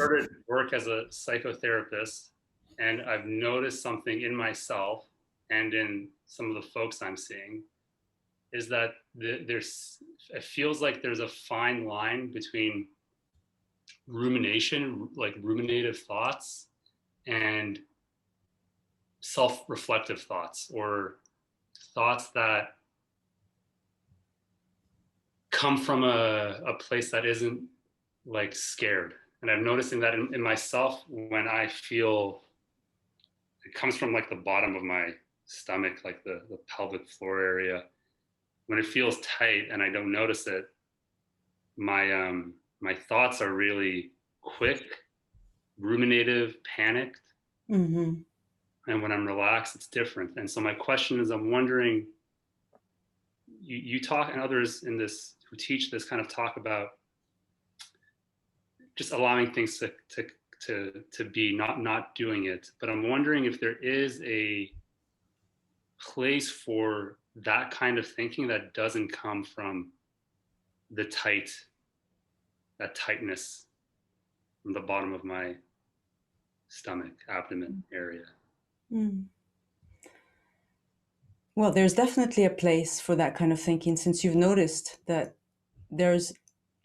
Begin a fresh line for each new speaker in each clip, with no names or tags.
started work as a psychotherapist, and I've noticed something in myself and in some of the folks I'm seeing is that it feels like there's a fine line between rumination, like ruminative thoughts, and self-reflective thoughts, or thoughts that come from a place that isn't like scared. And I'm noticing that in myself when I feel it comes from like the bottom of my stomach, like the pelvic floor area. When it feels tight and I don't notice it, my thoughts are really quick, ruminative, panicked.
Mm-hmm.
And when I'm relaxed, it's different. And so my question is, I'm wondering, you talk, and others in this who teach this kind of talk about just allowing things to be, not doing it. But I'm wondering if there is a place for that kind of thinking that doesn't come from the that tightness from the bottom of my stomach, abdomen area.
Mm. Well, there's definitely a place for that kind of thinking, since you've noticed that there's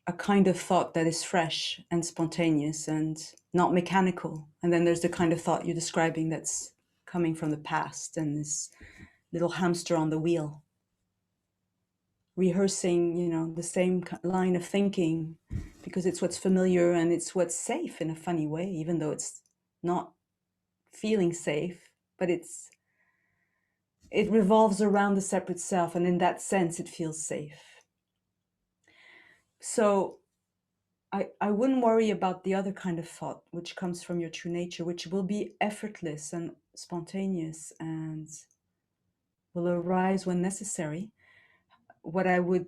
a kind of thought that is fresh and spontaneous and not mechanical. And then there's the kind of thought you're describing that's coming from the past and this little hamster on the wheel, rehearsing, the same line of thinking because it's what's familiar and it's what's safe in a funny way, even though it's not feeling safe, but it revolves around the separate self, and in that sense it feels safe. So I wouldn't worry about the other kind of thought which comes from your true nature, which will be effortless and spontaneous and will arise when necessary. What I would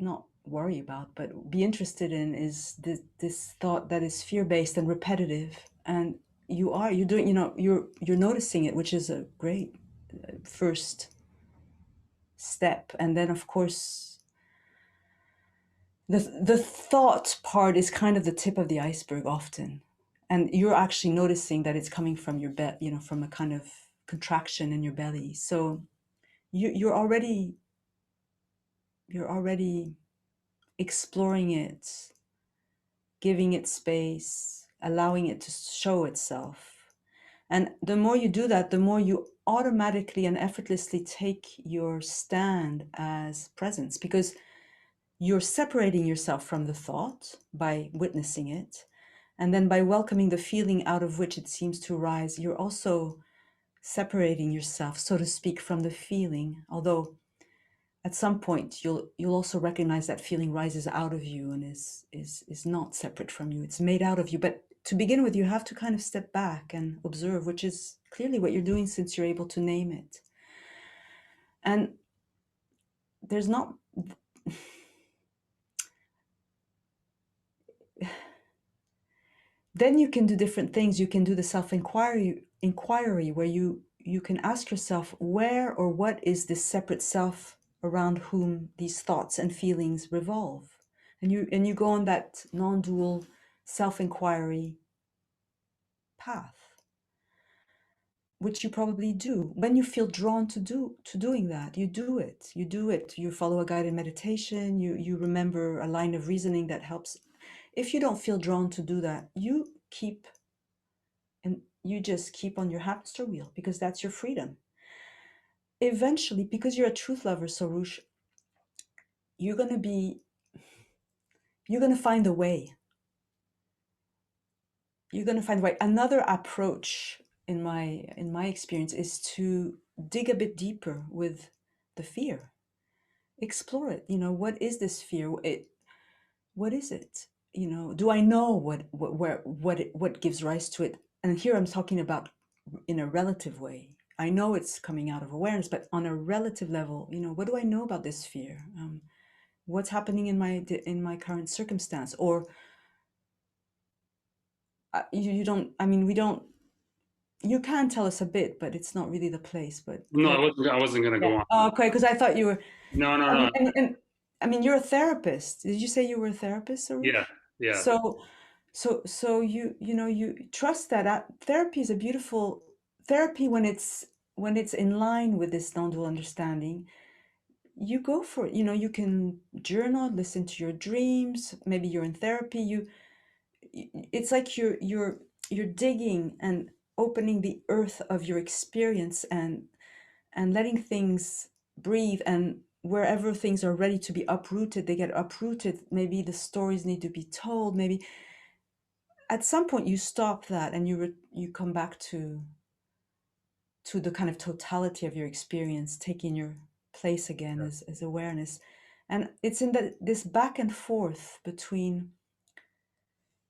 not worry about but be interested in is this thought that is fear-based and repetitive, and you're doing, you're noticing it, which is a great first step. And then of course the thought part is kind of the tip of the iceberg often, and you're actually noticing that it's coming from your from a kind of contraction in your belly. So you're already exploring it, giving it space, allowing it to show itself. And the more you do that, the more you automatically and effortlessly take your stand as presence, because you're separating yourself from the thought by witnessing it. And then by welcoming the feeling out of which it seems to arise, you're also separating yourself, so to speak, from the feeling. Although at some point you'll also recognize that feeling rises out of you and is not separate from you. It's made out of you. But to begin with, you have to kind of step back and observe, which is clearly what you're doing since you're able to name it. And there's not then you can do different things. You can do the self-inquiry where you can ask yourself, where or what is this separate self around whom these thoughts and feelings revolve? And you go on that non-dual self-inquiry path, which you probably do. When you feel drawn to doing that, you do it. You follow a guided meditation, you remember a line of reasoning that helps. If you don't feel drawn to do that, you just keep on your hamster wheel, because that's your freedom. Eventually, because you're a truth lover, Soroush, you're going to find a way. You're going to find a way. Another approach in my experience is to dig a bit deeper with the fear. Explore it. What is this fear? What is it? Do I know what gives rise to it? And here I'm talking about in a relative way. I know it's coming out of awareness, but on a relative level, what do I know about this fear? What's happening in my current circumstance? Or we don't. You can tell us a bit, but it's not really the place. But
No, I wasn't going to go on.
Oh, okay, because I thought you were.
No.
And you're a therapist. Did you say you were a therapist, Sarush?
Yeah.
So So you know, you trust that therapy is a beautiful therapy when it's in line with this non-dual understanding. You go for it. You know, you can journal, listen to your dreams. Maybe you're in therapy. It's like you're digging and opening the earth of your experience and letting things breathe, and wherever things are ready to be uprooted, they get uprooted. Maybe the stories need to be told. Maybe at some point you stop that and you come back to the kind of totality of your experience, taking your place again as awareness. And it's in this back and forth between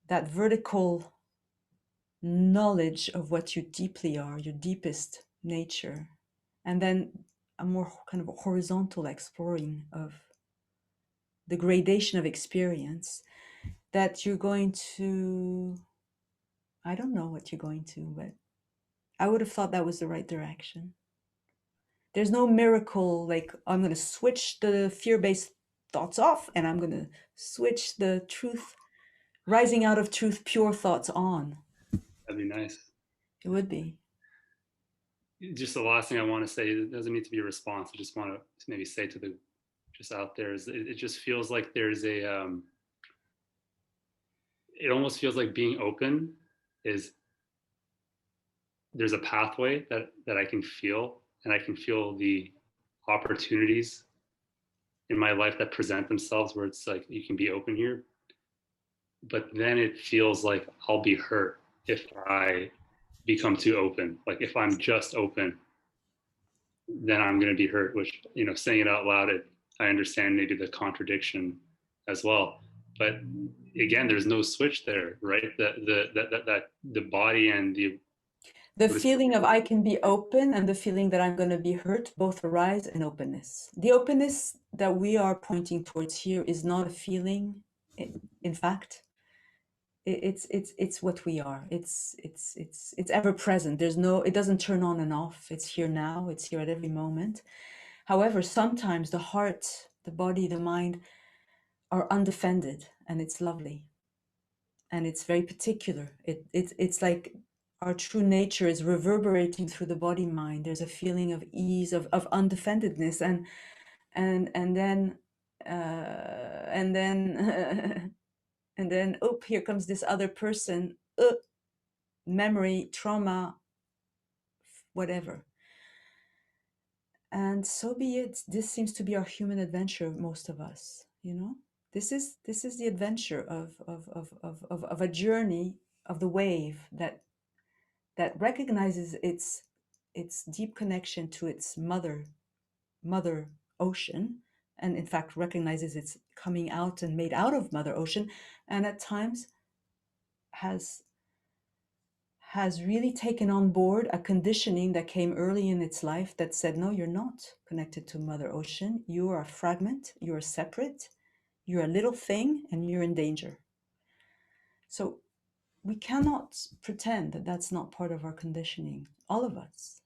that vertical knowledge of what you deeply are, your deepest nature, and then a more kind of horizontal exploring of the gradation of experience, that you're going to, I don't know what you're going to, but I would have thought that was the right direction. There's no miracle like I'm going to switch the fear-based thoughts off and I'm going to switch the truth, rising out of truth, pure thoughts on.
That'd be nice.
It would be.
Just the last thing I want to say, it doesn't need to be a response. I just want to maybe say to the just out there is it just feels like there's it almost feels like being open is there's a pathway that I can feel, and I can feel the opportunities in my life that present themselves where it's like you can be open here, but then it feels like I'll be hurt if I become too open. Like if I'm just open, then I'm going to be hurt, which, you know, saying it out loud, I understand maybe the contradiction as well. But again, there's no switch there, right? That the body and
The feeling of I can be open and the feeling that I'm going to be hurt both arise in openness. The openness that we are pointing towards here is not a feeling. In fact, it's what we are. It's ever present. There's no, it doesn't turn on and off. It's here now. It's here at every moment. However, sometimes the heart, the body, the mind are undefended, and it's lovely, and it's very particular. It's like our true nature is reverberating through the body mind. There's a feeling of ease, of undefendedness, and then and then and then oh, here comes this other person, memory, trauma, whatever. And so be it. This seems to be our human adventure, most of us, you know. This is the adventure of a journey of the wave that recognizes its deep connection to its mother ocean, and in fact recognizes it's coming out and made out of Mother Ocean, and at times has really taken on board a conditioning that came early in its life that said, no, you're not connected to Mother Ocean. You are a fragment, you're separate, you're a little thing, and you're in danger. So we cannot pretend that that's not part of our conditioning, all of us.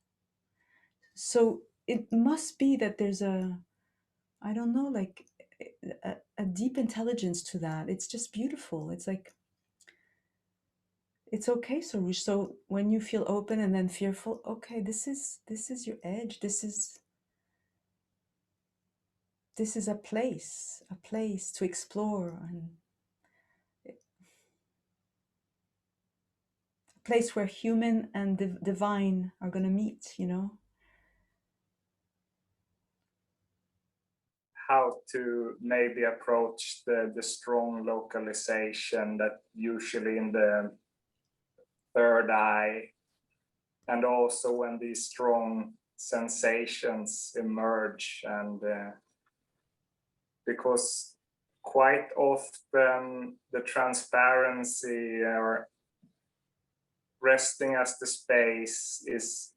So it must be that there's I don't know, like a deep intelligence to that. It's just beautiful. It's like, it's okay. So when you feel open and then fearful, okay, this is your edge. This is a place to explore, and a place where human and divine are going to meet, you know.
How to maybe approach the strong localization that usually in the third eye, and also when these strong sensations emerge, and because quite often the transparency or resting as the space is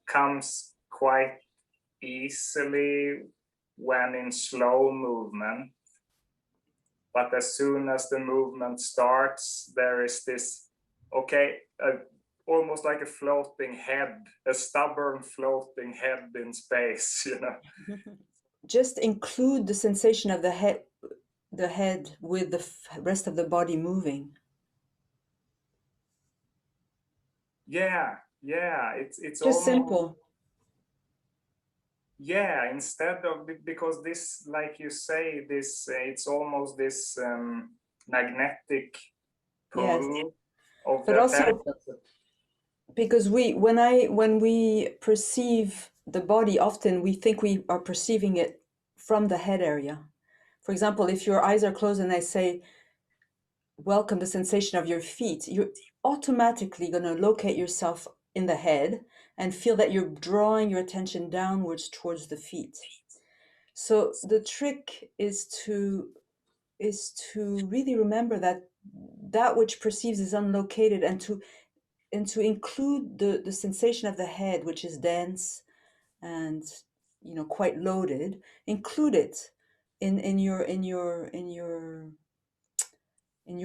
comes quite easily when in slow movement, but as soon as the movement starts, there is this, okay, almost like a floating head, a stubborn floating head in space, you know.
Just include the sensation of the head with the rest of the body moving.
Yeah, yeah, it's
Just
almost,
simple.
yeah, instead of, because this, like you say, this it's almost this magnetic
Yes,
pull of
but
the
also
attention.
because when we perceive the body, often we think we are perceiving it from the head area. For example, if your eyes are closed and I say, welcome the sensation of your feet, you're automatically going to locate yourself in the head and feel that you're drawing your attention downwards towards the feet. So the trick is to really remember that that which perceives is unlocated, and to include the sensation of the head, which is dense and quite loaded. Include it in your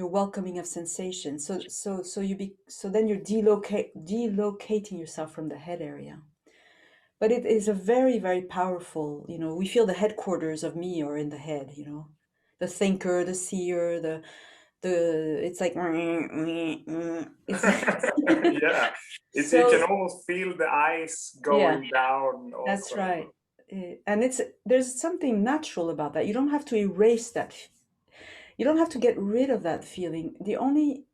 welcoming of sensation. So then you're delocating yourself from the head area. But it is a very, very powerful, we feel the headquarters of me are in the head, the thinker, the seer, it's like it's
Yeah, it's, you can
so
almost feel the eyes
yeah,
going down
that's
also.
right. And there's something natural about that. You don't have to erase that. You don't have to get rid of that feeling. The only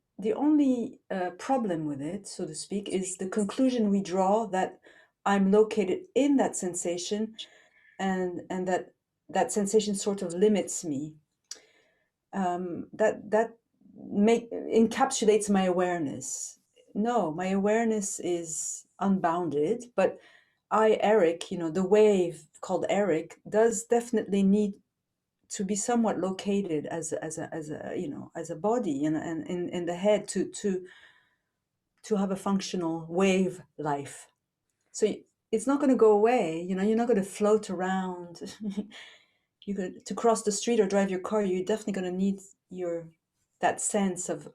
problem with it, so to speak, is the conclusion we draw that I'm located in that sensation, and that sensation sort of limits me. That encapsulates my awareness. No, my awareness is unbounded, but Eric, the wave called Eric, does definitely need to be somewhat located as a body and in the head to have a functional wave life. So it's not going to go away. You're not going to float around. You could, to cross the street or drive your car, you're definitely going to need that sense of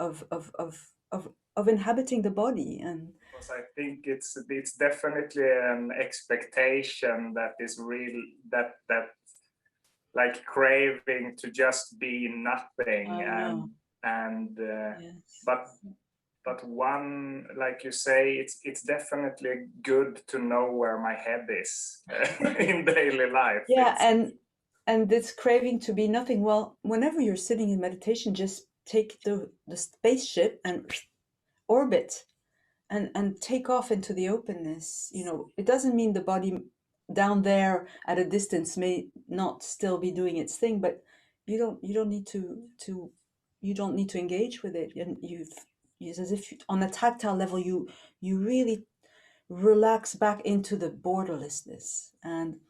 inhabiting the body. And
Because I think it's definitely an expectation that is real, that like craving to just be nothing,
I know.
and
Yes.
but one, like you say, it's definitely good to know where my head is in daily life.
Yeah,
It's,
and this craving to be nothing. Well, whenever you're sitting in meditation, just take the spaceship and orbit and take off into the openness. It doesn't mean the body down there at a distance may not still be doing its thing, but you don't need to you don't need to engage with it. And it's as if on a tactile level you really relax back into the borderlessness. And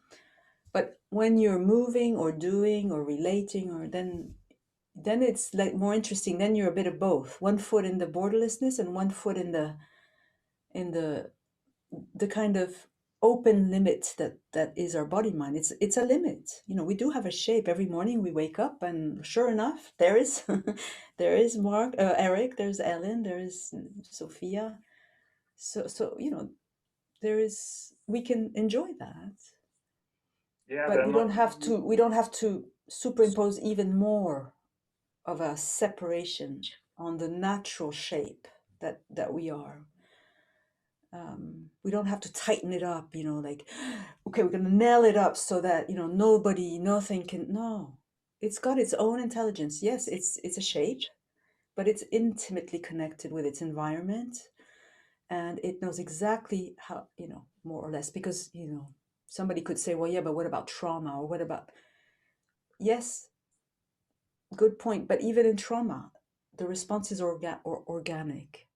but when you're moving or doing or relating, or then it's like more interesting. Then you're a bit of both, one foot in the borderlessness and one foot in the kind of open limit that is our body mind. It's a limit. We do have a shape. Every morning we wake up, and sure enough, there is there is Mark, Eric, there's Ellen, there is Sophia. So there is, we can enjoy that,
yeah,
but
they're not.
we don't have to superimpose even more of a separation on the natural shape that we are. We don't have to tighten it up, like, okay, we're going to nail it up so that, nothing can. No, it's got its own intelligence. Yes, it's a shape, but it's intimately connected with its environment, and it knows exactly how, more or less, because, somebody could say, well, yeah, but what about trauma, or what about. Yes, good point. But even in trauma, the response is organic.